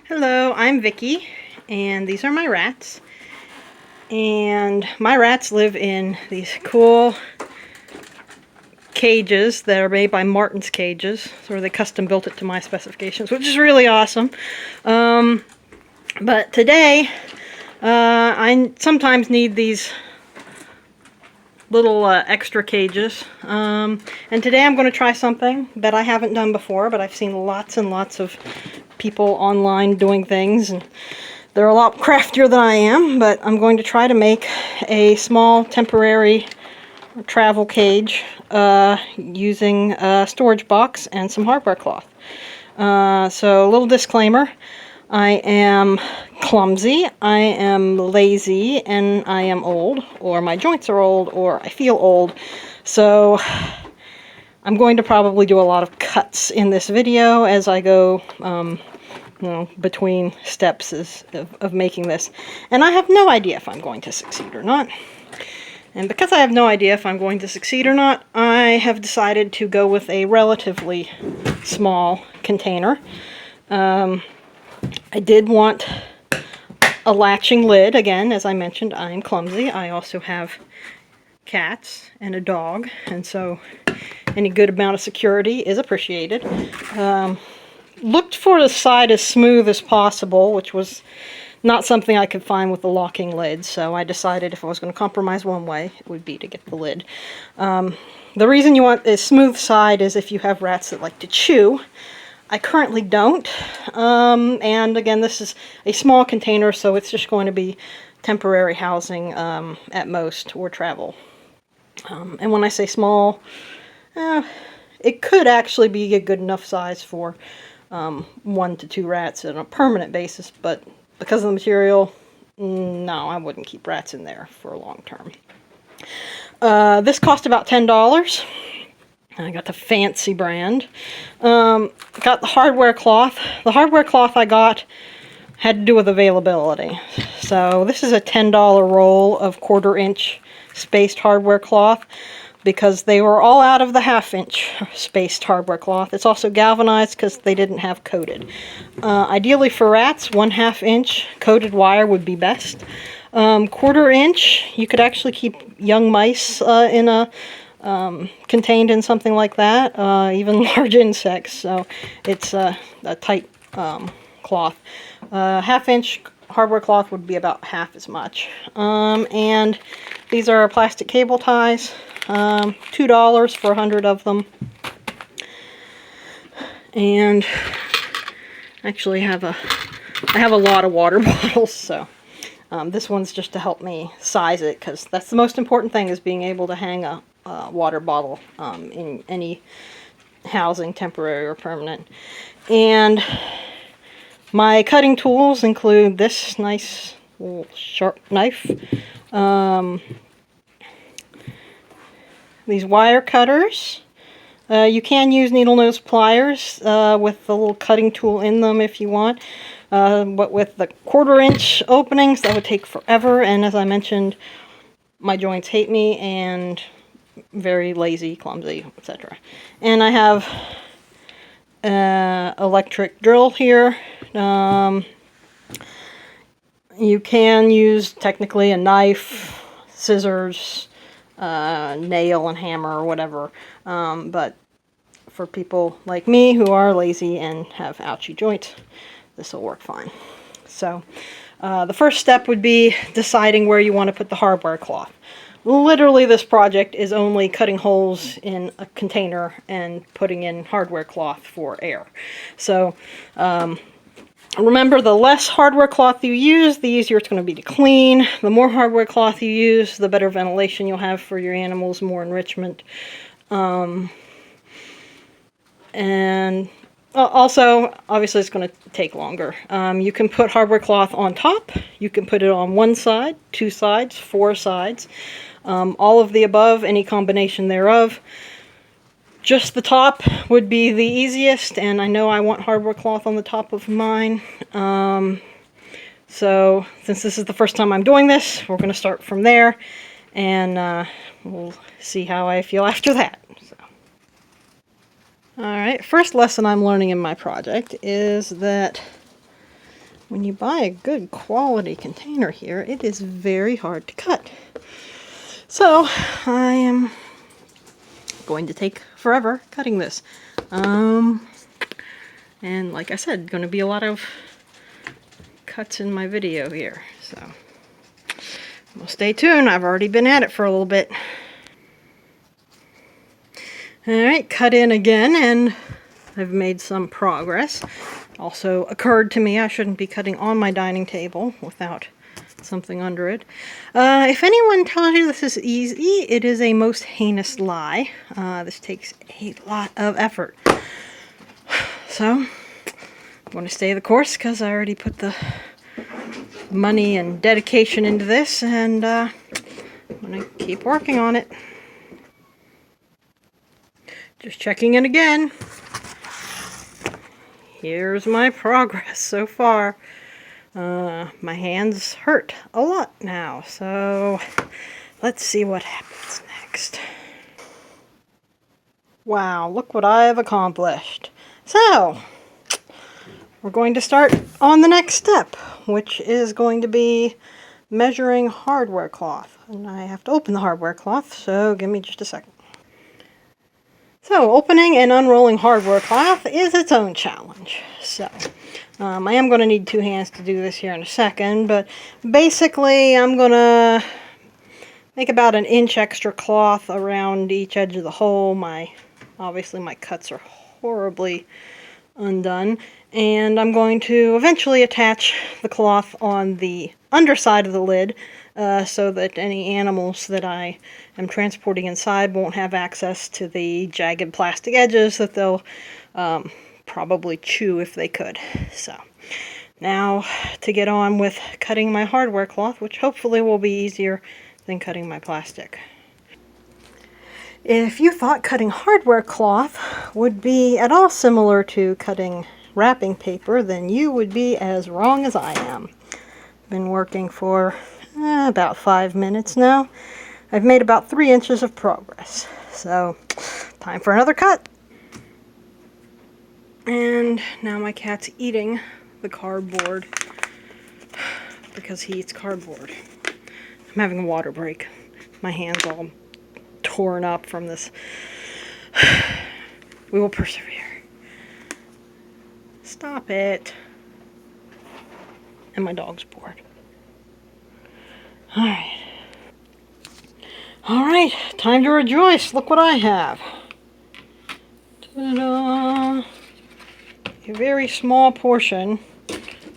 Hello, I'm Vicky, and these are my rats. And my rats live in these cool cages that are made by Martin's Cages. So they custom built it to my specifications, which is really awesome. But today, I sometimes need these little extra cages. And today I'm going to try something that I haven't done before, but I've seen lots and lots of people online doing things, and they're a lot craftier than I am, but I'm going to try to make a small temporary travel cage using a storage box and some hardware cloth. So a little disclaimer, I am clumsy, I am lazy, and I am old, or my joints are old, or I feel old. So I'm going to probably do a lot of cuts in this video as I go between steps of making this. And I have no idea if I'm going to succeed or not. And because I have no idea if I'm going to succeed or not, I have decided to go with a relatively small container. I did want a latching lid. Again, as I mentioned, I'm clumsy. I also have cats and a dog, and so any good amount of security is appreciated. Looked for the side as smooth as possible, which was not something I could find with the locking lid, so I decided if I was going to compromise one way, it would be to get the lid. The reason you want a smooth side is if you have rats that like to chew. I currently don't, and again, this is a small container, so it's just going to be temporary housing at most, or travel. And when I say small, it could actually be a good enough size for 1 to 2 rats on a permanent basis, but because of the material, no, I wouldn't keep rats in there for a long term. This cost about $10. I got the fancy brand. Got the hardware cloth. The hardware cloth I got had to do with availability. So this is a $10 roll of 1/4 inch spaced hardware cloth, because they were all out of the 1/2 inch spaced hardware cloth. It's also galvanized because they didn't have coated. Ideally for rats, 1/2 inch coated wire would be best. 1/4 inch, you could actually keep young mice contained in something like that, even large insects, so it's a tight cloth. 1/2 inch hardware cloth would be about half as much. And these are plastic cable ties, $2 for 100 of them. And actually I have a lot of water bottles, so this one's just to help me size it, because that's the most important thing, is being able to hang a water bottle in any housing, temporary or permanent. And my cutting tools include this nice little sharp knife, these wire cutters. You can use needle nose pliers with the little cutting tool in them if you want, but with the 1/4 inch openings, that would take forever, and as I mentioned, my joints hate me, and very lazy, clumsy, etc. And I have electric drill here. You can use technically a knife, scissors, nail and hammer, or whatever, but for people like me who are lazy and have ouchy joints, this will work fine. So the first step would be deciding where you want to put the hardware cloth. Literally, this project is only cutting holes in a container and putting in hardware cloth for air. So remember, the less hardware cloth you use, the easier it's going to be to clean. The more hardware cloth you use, the better ventilation you'll have for your animals, more enrichment. And also, obviously, it's going to take longer. You can put hardware cloth on top. You can put it on 1 side, 2 sides, 4 sides. All of the above, any combination thereof. Just the top would be the easiest, and I know I want hardware cloth on the top of mine. So, since this is the first time I'm doing this, we're going to start from there, and we'll see how I feel after that. Alright, first lesson I'm learning in my project is that when you buy a good quality container here, it is very hard to cut. So I am going to take forever cutting this. And like I said, going to be a lot of cuts in my video here. So well, stay tuned. I've already been at it for a little bit. Alright, cut in again, and I've made some progress. Also occurred to me I shouldn't be cutting on my dining table without something under it. If anyone tells you this is easy, it is a most heinous lie. This takes a lot of effort. So, I'm going to stay the course because I already put the money and dedication into this, and I'm going to keep working on it. Just checking in again. Here's my progress so far. My hands hurt a lot now, so let's see what happens next. Wow, look what I have accomplished. So, we're going to start on the next step, which is going to be measuring hardware cloth. And I have to open the hardware cloth, so give me just a second. So, opening and unrolling hardware cloth is its own challenge. So, I am going to need two hands to do this here in a second, but basically I'm going to make about an inch extra cloth around each edge of the hole. Obviously my cuts are horribly undone, and I'm going to eventually attach the cloth on the underside of the lid so that any animals that I am transporting inside won't have access to the jagged plastic edges that they'll probably chew if they could. So now to get on with cutting my hardware cloth, which hopefully will be easier than cutting my plastic. If you thought cutting hardware cloth would be at all similar to cutting wrapping paper, then you would be as wrong as I am. Been working for about 5 minutes now. I've made about 3 inches of progress. So, time for another cut. And now my cat's eating the cardboard because he eats cardboard. I'm having a water break. My hand's all torn up from this. We will persevere. Stop it. And my dog's bored. Alright. Alright, time to rejoice. Look what I have. Ta-da! A very small portion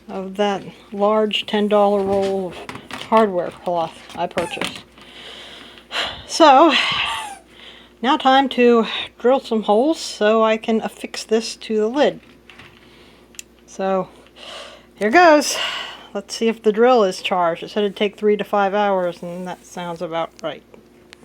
of that large $10 roll of hardware cloth I purchased. So, now time to drill some holes so I can affix this to the lid. So, here goes. Let's see if the drill is charged. It said it'd take 3 to 5 hours, and that sounds about right.